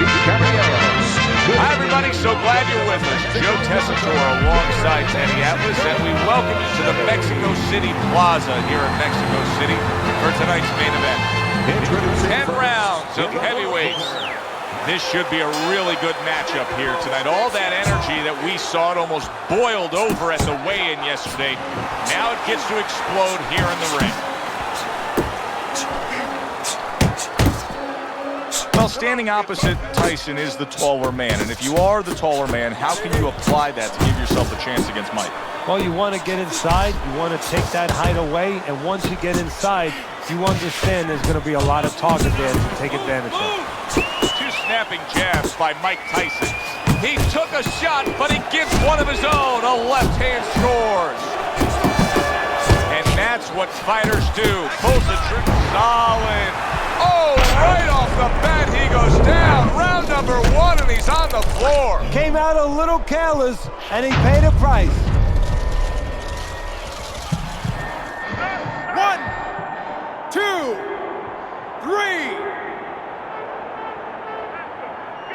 Hi, everybody. So glad you're with us. Joe Tessitore alongside Teddy Atlas, and we welcome you to the Mexico City Plaza here in Mexico City for tonight's main event. 10 rounds of heavyweights. This should be a really good matchup here tonight. All that energy that we saw, it almost boiled over at the weigh-in yesterday. Now it gets to explode here in the ring. Well, standing opposite Tyson is the taller man, and if you are the taller man, how can you apply that to give yourself a chance against Mike? Well, you want to get inside, you want to take that height away, and once you get inside, you understand there's going to be a lot of target there to take advantage of. Two snapping jabs by Mike Tyson. He took a shot, but he gives one of his own. A left hand scores. And that's what fighters do. Pulls the trigger. Solid. Oh, right off the bat, he goes down. Round number 1, and he's on the floor. Came out a little careless, and he paid a price. 1, 2, 3.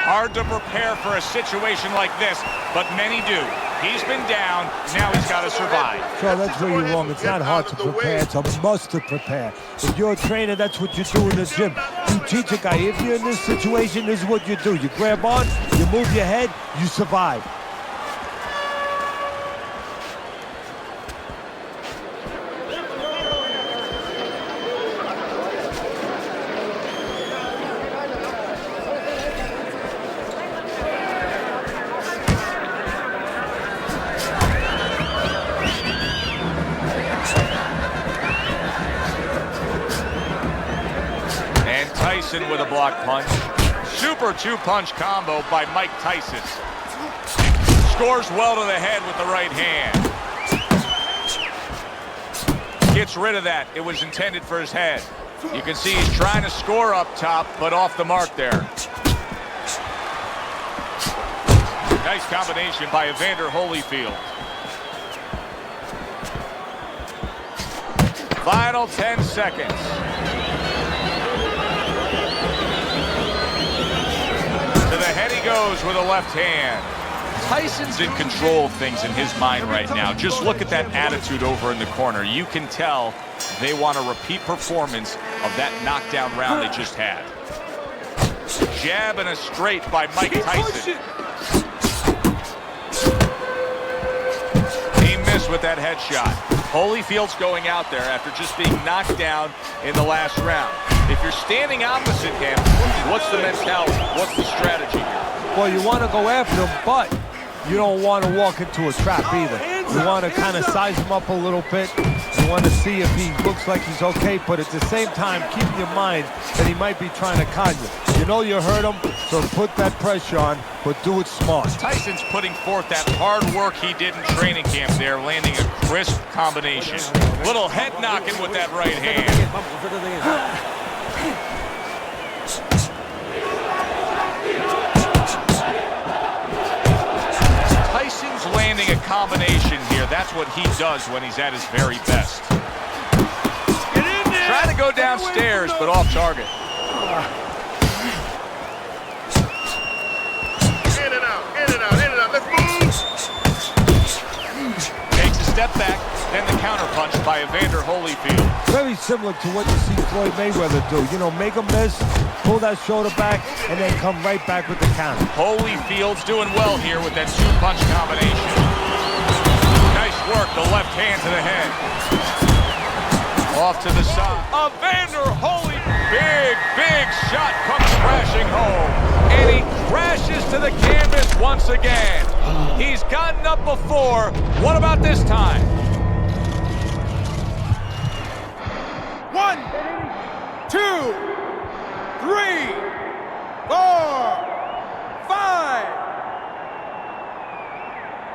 Hard to prepare for a situation like this, but many do. He's been down, now he's got to survive. So that's where you're wrong. It's not hard to prepare, it's a must to prepare. If you're a trainer, that's what you do in the gym. You teach a guy, if you're in this situation, this is what you do. You grab on, you move your head, you survive. Tyson with a block punch. Super two-punch combo by Mike Tyson. Scores well to the head with the right hand. Gets rid of that. It was intended for his head. You can see he's trying to score up top, but off the mark there. Nice combination by Evander Holyfield. Final 10 seconds. To the head he goes with a left hand. Tyson's in control of things in his mind right now. Just look at that attitude over in the corner. You can tell they want a repeat performance of that knockdown round they just had. Jab and a straight by Mike Tyson. He missed with that headshot. Holyfield's going out there after just being knocked down in the last round. If you're standing opposite him, what's the mentality? What's the strategy here? Well, you want to go after him, but you don't want to walk into a trap either. You want to kind of size him up a little bit. You want to see if he looks like he's okay, but at the same time, keep in your mind that he might be trying to con you. You know you hurt him, so put that pressure on, but do it smart. Tyson's putting forth that hard work he did in training camp there, landing a crisp combination. Little head knocking with that right hand. Tyson's landing a combination here. That's what he does when he's at his very best. Trying to go downstairs, but off target. In and out, in and out, in and out. Let's move. Takes a step back, then the counter punch by Evander Holyfield. Very similar to what you see Floyd Mayweather do. You know, make a miss, pull that shoulder back, and then come right back with the counter. Holyfield's doing well here with that two-punch combination. Nice work, the left hand to the head. Off to the side. Evander Holyfield, big shot comes crashing home. And he crashes to the canvas once again. He's gotten up before. What about this time? 1, 2, 3, 4, 5.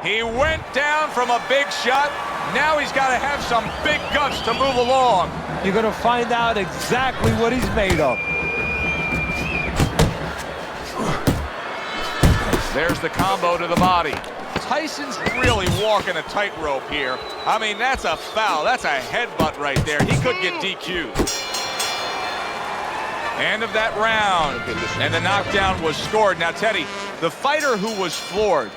He went down from a big shot. Now he's got to have some big guts to move along. You're going to find out exactly what he's made of. There's the combo to the body. Tyson's really walking a tightrope here. I mean, that's a foul. That's a headbutt right there. He could get DQ'd. End of that round, and the knockdown was scored. Now, Teddy, the fighter who was floored,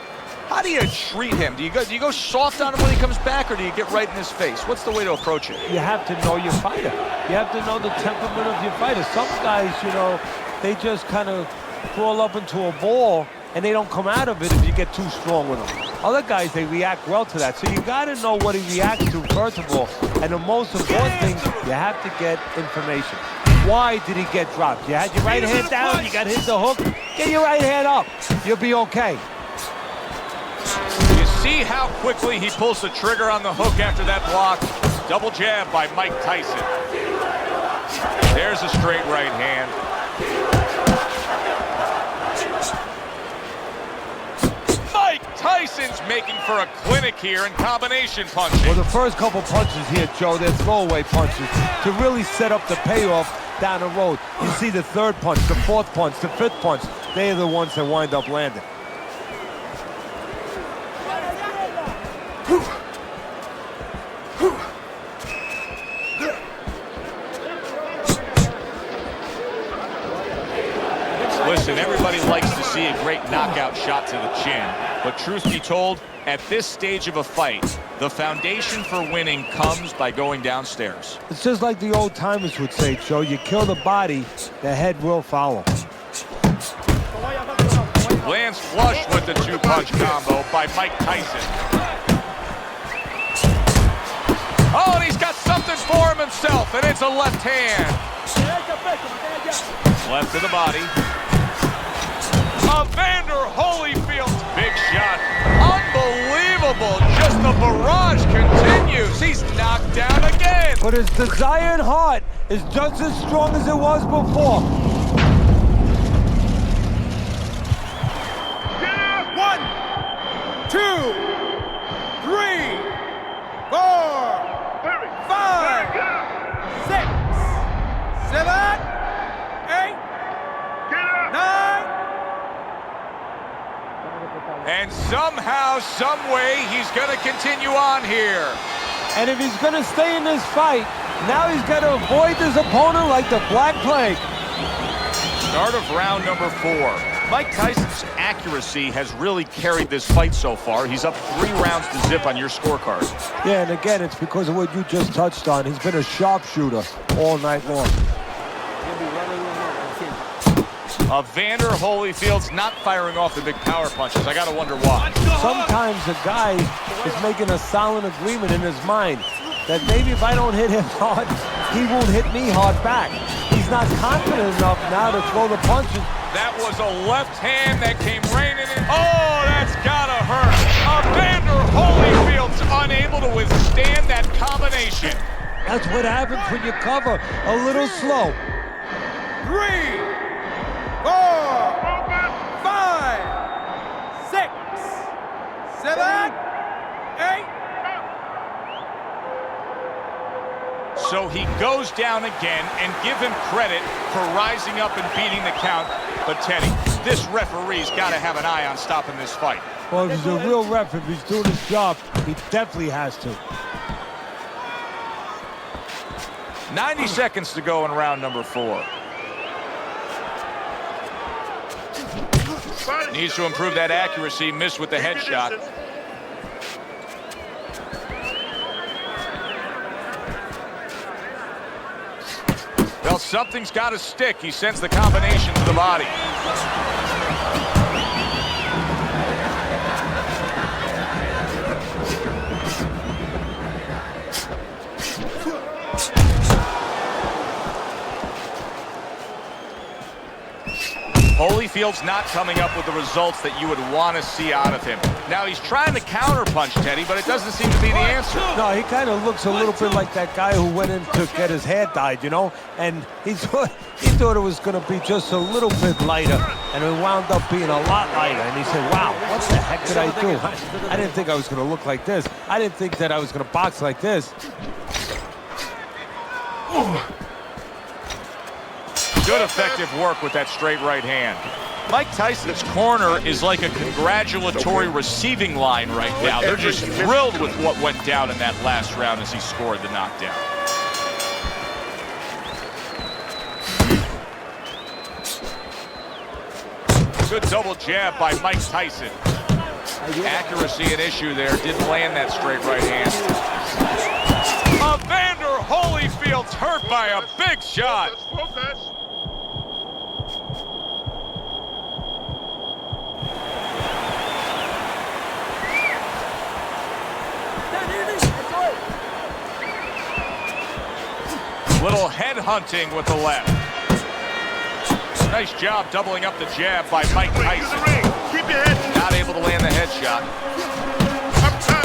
how do you treat him? Do you go soft on him when he comes back, or do you get right in his face? What's the way to approach it? You have to know your fighter. You have to know the temperament of your fighter. Some guys, you know, they just kind of crawl up into a ball, and they don't come out of it if you get too strong with them. Other guys, they react well to that. So you got to know what he reacts to, first of all. And the most important thing, you have to get information. Why did he get dropped? You had your right hand down, you got hit the hook, get your right hand up. You'll be okay. You see how quickly he pulls the trigger on the hook after that block? Double jab by Mike Tyson. There's a straight right hand. Mike Tyson's making for a clinic here in combination punching. Well, the first couple punches here, Joe, they're throwaway punches to really set up the payoff down the road. You see the third punch, the fourth punch, the fifth punch. They are the ones that wind up landing. Listen, everybody likes to see a great knockout shot to the chin, but truth be told, at this stage of a fight, the foundation for winning comes by going downstairs. It's just like the old timers would say, Joe, you kill the body, the head will follow. Lands flush with the two-punch combo by Mike Tyson. Oh, and he's got something for him himself, and it's a left hand. Left to the body. Evander Holyfield's big shot. Unbelievable. Just the barrage continues. He's knocked down again. But his desire and heart is just as strong as it was before. 1, 2, 3, 4, 5, 6, 7, 8, 9. And somehow, some way, he's going to continue on here. And if he's going to stay in this fight, now he's got to avoid this opponent like the Black Plague. Start of round number 4. Mike Tyson's accuracy has really carried this fight so far. He's up 3 rounds to zip on your scorecard. Yeah, and again, it's because of what you just touched on. He's been a sharpshooter all night long. Evander Holyfield's not firing off the big power punches. I got to wonder why. Sometimes a guy is making a silent agreement in his mind that maybe if I don't hit him hard, he won't hit me hard back. He's not confident enough now to throw the punches. That was a left hand that came raining in. Oh, that's gotta hurt. Evander Holyfield's unable to withstand that combination. That's what happens when you cover a little slow. 3, 4, 5, 6, 7, 8. So he goes down again, and give him credit for rising up and beating the count. But Teddy, this referee's got to have an eye on stopping this fight. Well, if he's a real ref, if he's doing his job, he definitely has to. 90 seconds to go in round number 4. Needs to improve that accuracy. Missed with the headshot. Well, something's got to stick. He sends the combination to the body. Holyfield's not coming up with the results that you would want to see out of him. Now, he's trying to counterpunch, Teddy, but it doesn't seem to be the answer. No, he kind of looks a little bit like that guy who went in to get his hair dyed, you know? And he thought it was going to be just a little bit lighter, and it wound up being a lot lighter. And he said, wow, what the heck did I do? I didn't think I was going to look like this. I didn't think that I was going to box like this. Good effective work with that straight right hand. Mike Tyson's corner is like a congratulatory receiving line right now. They're just thrilled with what went down in that last round as he scored the knockdown. Good double jab by Mike Tyson. Accuracy an issue there. Didn't land that straight right hand. Evander Holyfield's hurt by a big shot. Little head hunting with the left. Nice job doubling up the jab by Mike Tyson. Keep your head. Not able to land the head shot. Up top.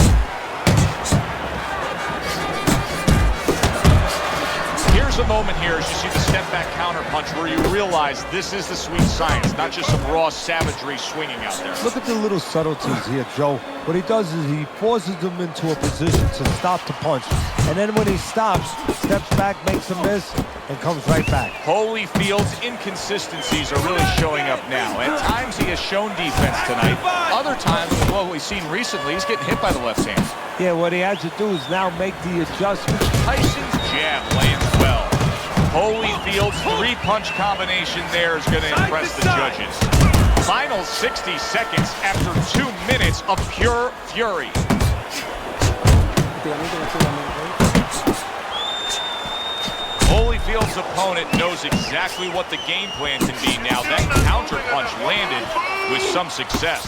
Here's a moment here as you see the step back counter punch where you realize this is the sweet science, not just some raw savagery swinging out there. Look at the little subtleties here, Joe. What he does is he forces them into a position to stop the punch. And then when he stops, steps back, makes a miss, and comes right back. Holyfield's inconsistencies are really showing up now. At times he has shown defense tonight. Other times, well, what we've seen recently, he's getting hit by the left hand. Yeah, what he has to do is now make the adjustment. Tyson's jab lands well. Holyfield's three-punch combination there is going to impress the judges. Final 60 seconds after 2 minutes of pure fury. Holyfield's opponent knows exactly what the game plan can be now. That counter punch landed with some success.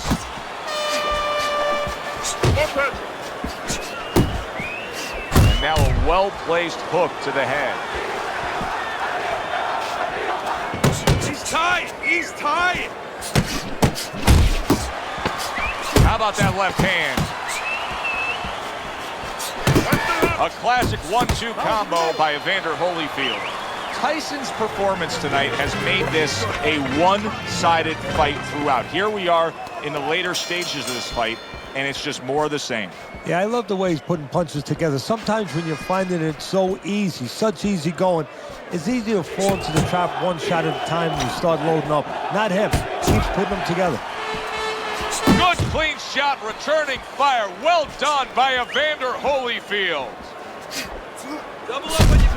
And now a well-placed hook to the head. He's tied. He's tied. How about that left hand? A classic 1-2 combo by Evander Holyfield. Tyson's performance tonight has made this a one-sided fight throughout. Here we are in the later stages of this fight, and it's just more of the same. Yeah, I love the way he's putting punches together. Sometimes when you're finding it so easy, such easy going, it's easy to fall into the trap one shot at a time and you start loading up. Not him. Keeps putting them together. Good clean shot, returning fire. Well done by Evander Holyfield.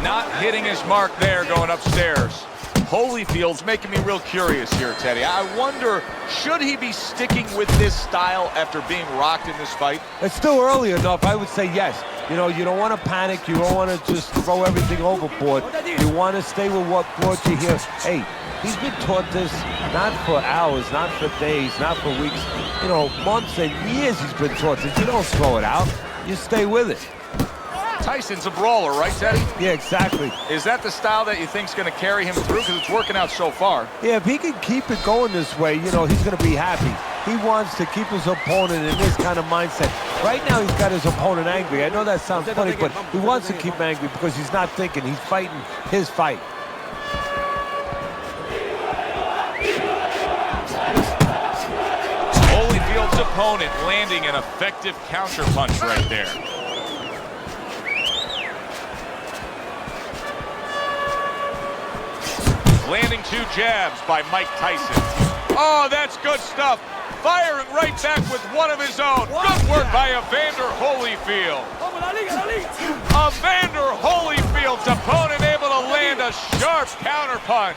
Not hitting his mark there going upstairs. Holyfield's making me real curious here, Teddy. I wonder, should he be sticking with this style after being rocked in this fight? It's still early enough. I would say yes. You know, you don't want to panic. You don't want to just throw everything overboard. You want to stay with what brought you here. Hey, he's been taught this not for hours, not for days, not for weeks. You know, months and years he's been taught this. You don't throw it out. You stay with it. Tyson's a brawler, right, Teddy? Yeah, exactly. Is that the style that you think's going to carry him through? Because it's working out so far. Yeah, if he can keep it going this way, you know, he's going to be happy. He wants to keep his opponent in this kind of mindset. Right now, he's got his opponent angry. I know that sounds funny, but he wants to keep him angry because he's not thinking. He's fighting his fight. Holyfield's opponent landing an effective counterpunch right there. Landing 2 jabs by Mike Tyson. Oh, that's good stuff. Firing right back with one of his own. Good work by Evander Holyfield. Evander Holyfield's opponent able to land a sharp counterpunch.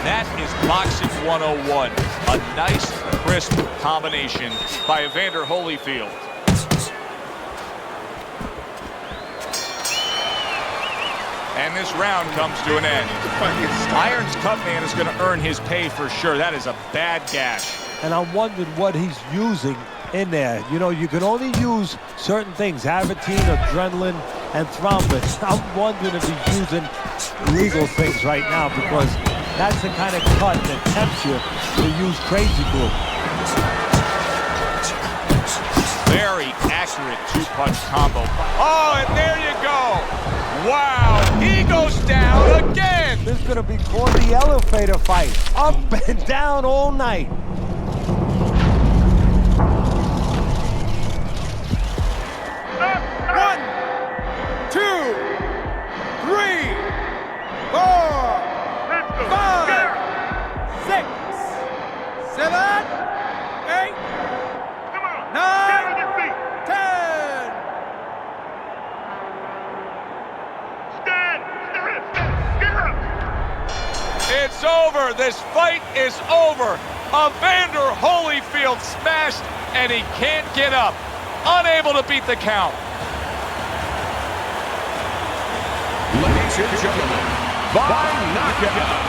That is Boxing 101. A nice, crisp combination by Evander Holyfield. And this round comes to an end. Iron's cut man is going to earn his pay for sure. That is a bad gash. And I'm wondering what he's using in there. You know, you can only use certain things, Avitine, adrenaline, and thrombin. I'm wondering if he's using legal things right now because that's the kind of cut that tempts you to use crazy glue. Very accurate 2-punch combo. Oh, and there you go. Wow, he goes down again. This is going to be called the elevator fight. Up and down all night. One, two, three, four, 5, 6, 7, 8, 9, 10. it's over. This fight is over. Evander Holyfield smashed, and he can't get up. Unable to beat the count. Ladies and gentlemen, by knockout.